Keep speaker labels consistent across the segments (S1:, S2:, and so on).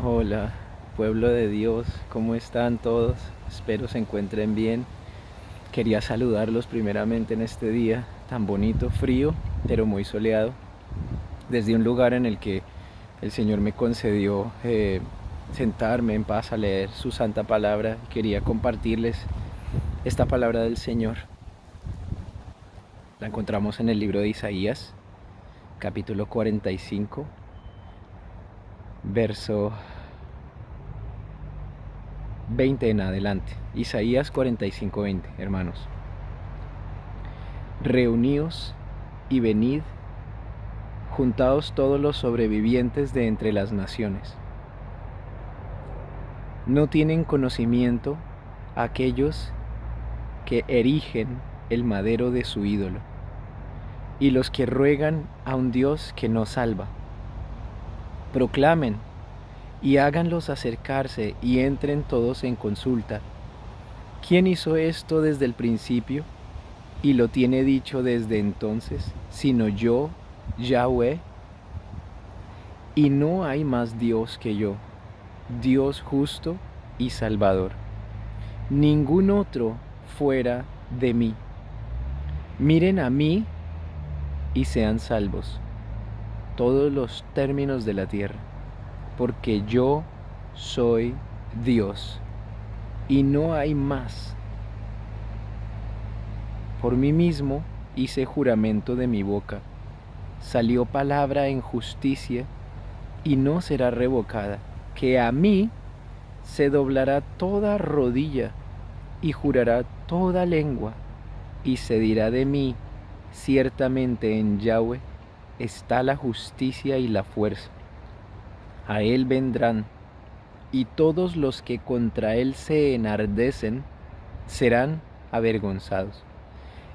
S1: Hola, pueblo de Dios, ¿cómo están todos? Espero se encuentren bien. Quería saludarlos primeramente en este día tan bonito, frío, pero muy soleado, desde un lugar en el que el Señor me concedió sentarme en paz a leer su santa palabra. Quería compartirles esta palabra del Señor. La encontramos en el libro de Isaías, capítulo 45, verso 20 en adelante. Isaías 45:20, hermanos. Reuníos y venid, juntaos todos los sobrevivientes de entre las naciones. No tienen conocimiento aquellos que erigen el madero de su ídolo, y los que ruegan a un Dios que no salva. Proclamen y háganlos acercarse y entren todos en consulta. ¿Quién hizo esto desde el principio y lo tiene dicho desde entonces, sino yo, Yahweh? Y no hay más Dios que yo, Dios justo y salvador. Ningún otro fuera de mí. Miren a mí y sean salvos todos los términos de la tierra, porque yo soy Dios y no hay más. Por mí mismo hice juramento de mi boca, salió palabra en justicia y no será revocada, que a mí se doblará toda rodilla y jurará toda lengua, y se dirá de mí, ciertamente en Yahweh está la justicia y la fuerza. A él vendrán, y todos los que contra él se enardecen serán avergonzados.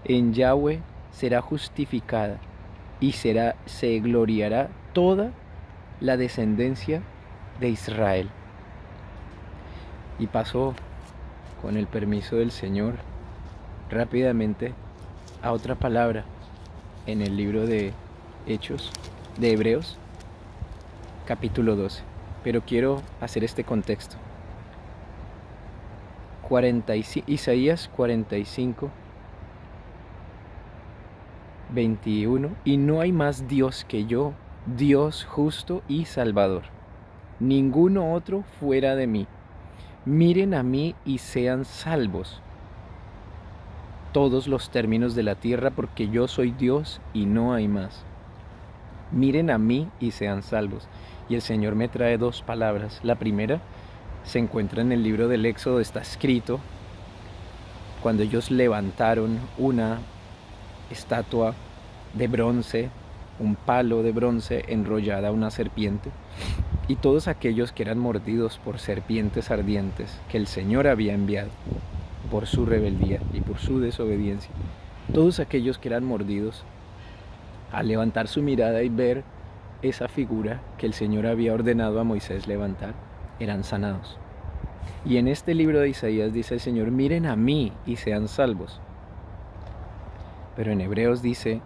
S1: En Yahweh será justificada, y se gloriará toda la descendencia de Israel. Y pasó, con el permiso del Señor, rápidamente a otra palabra en el libro de Hechos, de Hebreos, capítulo 12. Pero quiero hacer este contexto. Isaías 45, 21. Y no hay más Dios que yo, Dios justo y salvador. Ninguno otro fuera de mí. Miren a mí y sean salvos todos los términos de la tierra, porque yo soy Dios y no hay más. Miren a mí y sean salvos. Y el Señor me trae dos palabras. La primera se encuentra en el libro del Éxodo, está escrito cuando ellos levantaron una estatua de bronce, un palo de bronce enrollada a una serpiente, y todos aquellos que eran mordidos por serpientes ardientes que el Señor había enviado por su rebeldía y por su desobediencia, todos aquellos que eran mordidos, al levantar su mirada y ver esa figura que el Señor había ordenado a Moisés levantar, eran sanados. Y en este libro de Isaías dice el Señor, miren a mí y sean salvos. Pero en Hebreos dice,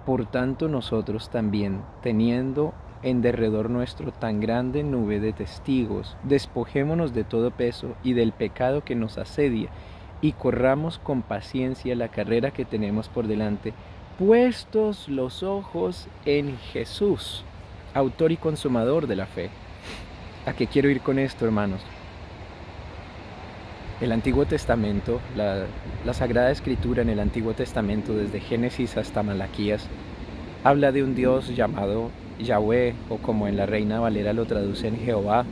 S1: por tanto nosotros también, teniendo en derredor nuestro tan grande nube de testigos, despojémonos de todo peso y del pecado que nos asedia, y corramos con paciencia la carrera que tenemos por delante, puestos los ojos en Jesús, autor y consumador de la fe. ¿A qué quiero ir con esto, hermanos? El Antiguo Testamento, la Sagrada Escritura en el Antiguo Testamento, desde Génesis hasta Malaquías, habla de un Dios llamado Yahweh, o como en la Reina Valera lo traducen, Jehová.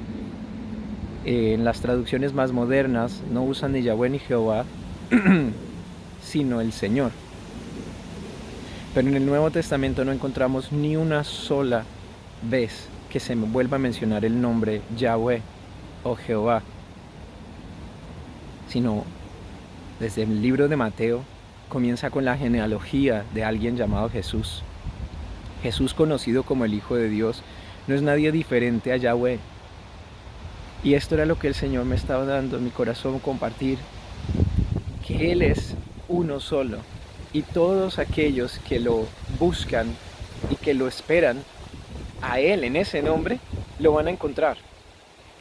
S1: En las traducciones más modernas no usan ni Yahweh ni Jehová, sino el Señor. Pero en el Nuevo Testamento no encontramos ni una sola vez que se vuelva a mencionar el nombre Yahweh o Jehová, sino desde el libro de Mateo comienza con la genealogía de alguien llamado Jesús. Jesús, conocido como el Hijo de Dios, no es nadie diferente a Yahweh. Y esto era lo que el Señor me estaba dando en mi corazón compartir, que Él es uno solo, y todos aquellos que lo buscan y que lo esperan a Él en ese nombre, lo van a encontrar.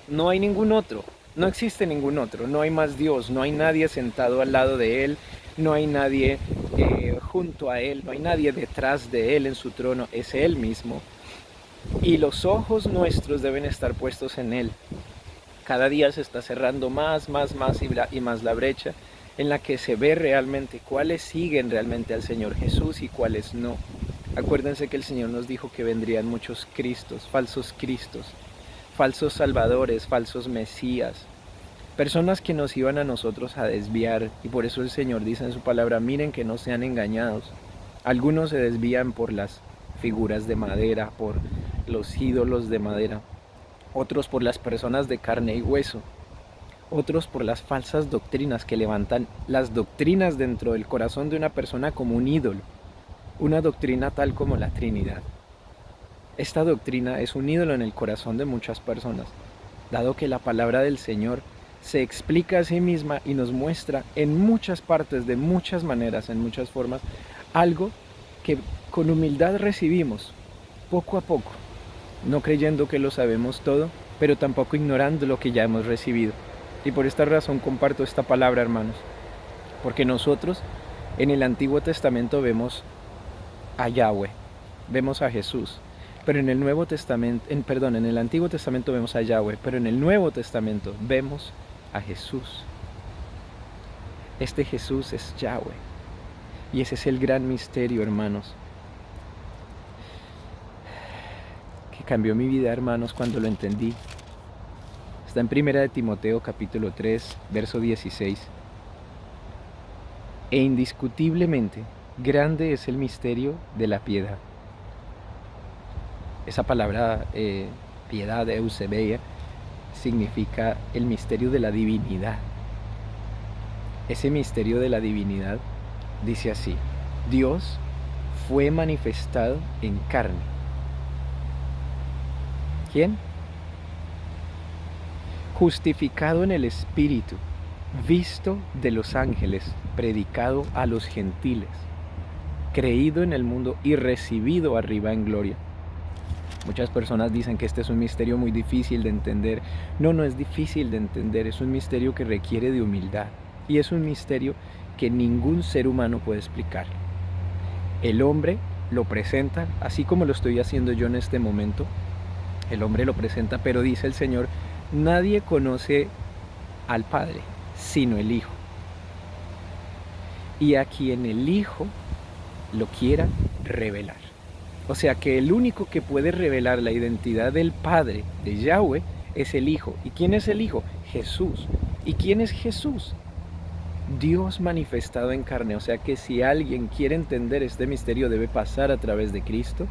S1: No hay ningún otro, no existe ningún otro, no hay más Dios, no hay nadie sentado al lado de Él, no hay nadie junto a Él, no hay nadie detrás de Él en su trono, es Él mismo. Y los ojos nuestros deben estar puestos en Él. Cada día se está cerrando más y más la brecha en la que se ve realmente cuáles siguen realmente al Señor Jesús y cuáles no. Acuérdense que el Señor nos dijo que vendrían muchos Cristos, falsos salvadores, falsos mesías, personas que nos iban a nosotros a desviar, y por eso el Señor dice en su palabra, miren que no sean engañados. Algunos se desvían por las figuras de madera, por los ídolos de madera, otros por las personas de carne y hueso, otros por las falsas doctrinas que levantan las doctrinas dentro del corazón de una persona como un ídolo, una doctrina tal como la Trinidad. Esta doctrina es un ídolo en el corazón de muchas personas, dado que la palabra del Señor se explica a sí misma y nos muestra en muchas partes, de muchas maneras, en muchas formas, algo que con humildad recibimos, poco a poco, no creyendo que lo sabemos todo, pero tampoco ignorando lo que ya hemos recibido. Y por esta razón comparto esta palabra, hermanos, porque nosotros en el Antiguo Testamento vemos a Yahweh, vemos a Jesús, pero en el Nuevo Testamento, en el Antiguo Testamento vemos a Yahweh, pero en el Nuevo Testamento vemos a Jesús. Este Jesús es Yahweh, y ese es el gran misterio, hermanos, que cambió mi vida, hermanos, cuando lo entendí. Está en 1 de Timoteo capítulo 3, verso 16. E indiscutiblemente grande es el misterio de la piedad. Esa palabra piedad, eusebeia, significa el misterio de la divinidad. Ese misterio de la divinidad dice así: Dios fue manifestado en carne. ¿Quién? Justificado en el Espíritu, visto de los ángeles, predicado a los gentiles, creído en el mundo y recibido arriba en gloria. Muchas personas dicen que este es un misterio muy difícil de entender. No, no es difícil de entender, es un misterio que requiere de humildad. Y es un misterio que ningún ser humano puede explicar. El hombre lo presenta, así como lo estoy haciendo yo en este momento. El hombre lo presenta, pero dice el Señor, nadie conoce al Padre, sino el Hijo. Y a quien el Hijo lo quiera revelar. O sea que el único que puede revelar la identidad del Padre, de Yahweh, es el Hijo. ¿Y quién es el Hijo? Jesús. ¿Y quién es Jesús? Dios manifestado en carne. O sea que si alguien quiere entender este misterio debe pasar a través de Cristo,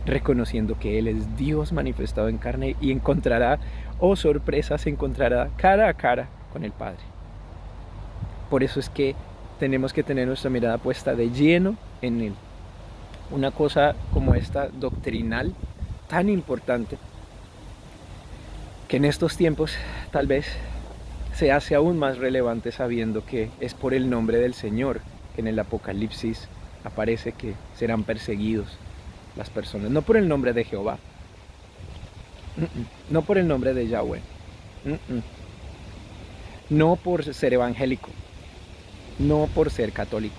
S1: reconociendo que Él es Dios manifestado en carne, y encontrará, oh sorpresa, se encontrará cara a cara con el Padre. Por eso es que tenemos que tener nuestra mirada puesta de lleno en Él. Una cosa como esta doctrinal tan importante, que en estos tiempos tal vez se hace aún más relevante, sabiendo que es por el nombre del Señor que en el Apocalipsis aparece que serán perseguidos las personas, no por el nombre de Jehová, no por el nombre de Yahweh, no por ser evangélico, no por ser católico,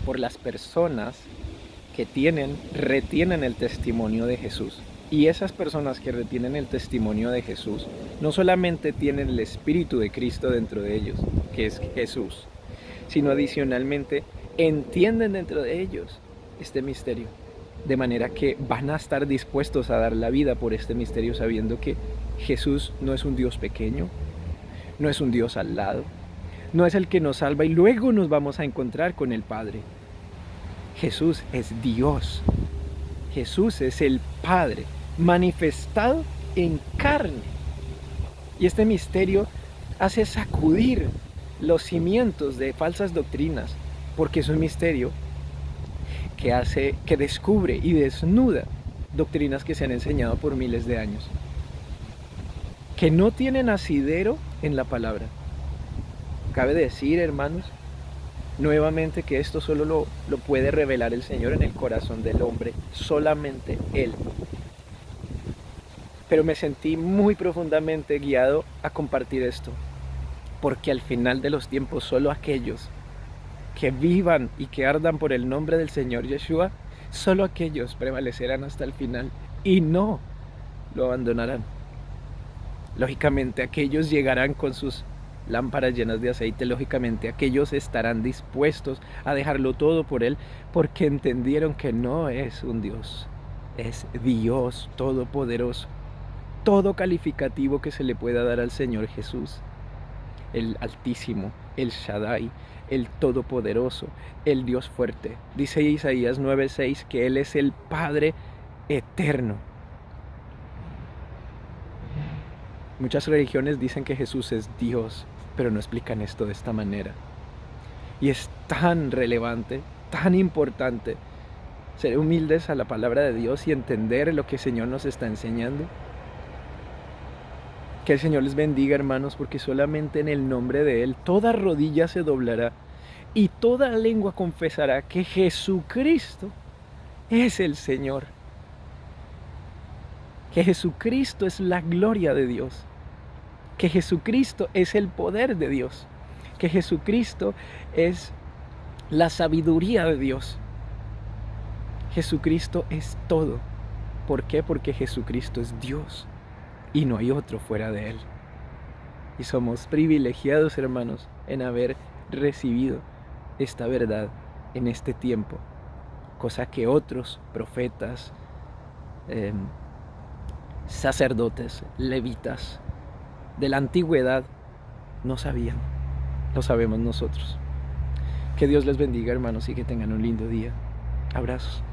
S1: por las personas que retienen el testimonio de Jesús. Y esas personas que retienen el testimonio de Jesús no solamente tienen el Espíritu de Cristo dentro de ellos, que es Jesús, sino adicionalmente entienden dentro de ellos este misterio, de manera que van a estar dispuestos a dar la vida por este misterio, sabiendo que Jesús no es un Dios pequeño, no es un Dios al lado, no es el que nos salva y luego nos vamos a encontrar con el Padre. Jesús es Dios, Jesús es el Padre manifestado en carne. Y este misterio hace sacudir los cimientos de falsas doctrinas, porque es un misterio que descubre y desnuda doctrinas que se han enseñado por miles de años, que no tienen asidero en la palabra. Cabe decir, hermanos, nuevamente que esto solo lo puede revelar el Señor en el corazón del hombre, solamente Él. pero me sentí muy profundamente guiado a compartir esto, porque al final de los tiempos solo aquellos que vivan y que ardan por el nombre del Señor Yeshua, solo aquellos prevalecerán hasta el final y no lo abandonarán. Lógicamente aquellos llegarán con sus lámparas llenas de aceite, lógicamente aquellos estarán dispuestos a dejarlo todo por Él, porque entendieron que no es un Dios, es Dios todopoderoso. Todo calificativo que se le pueda dar al Señor Jesús, el Altísimo, el Shaddai, el Todopoderoso, el Dios fuerte. Dice Isaías 9:6 que Él es el Padre eterno. Muchas religiones dicen que Jesús es Dios, pero no explican esto de esta manera. Y es tan relevante, tan importante ser humildes a la palabra de Dios y entender lo que el Señor nos está enseñando. Que el Señor les bendiga, hermanos, porque solamente en el nombre de Él toda rodilla se doblará y toda lengua confesará que Jesucristo es el Señor. Que Jesucristo es la gloria de Dios. Que Jesucristo es el poder de Dios. Que Jesucristo es la sabiduría de Dios. Jesucristo es todo. ¿Por qué? Porque Jesucristo es Dios y no hay otro fuera de Él. Y somos privilegiados, hermanos, en haber recibido esta verdad en este tiempo, cosa que otros profetas, sacerdotes, levitas de la antigüedad no sabían. Lo sabemos nosotros. Que Dios les bendiga, hermanos, y que tengan un lindo día. Abrazos.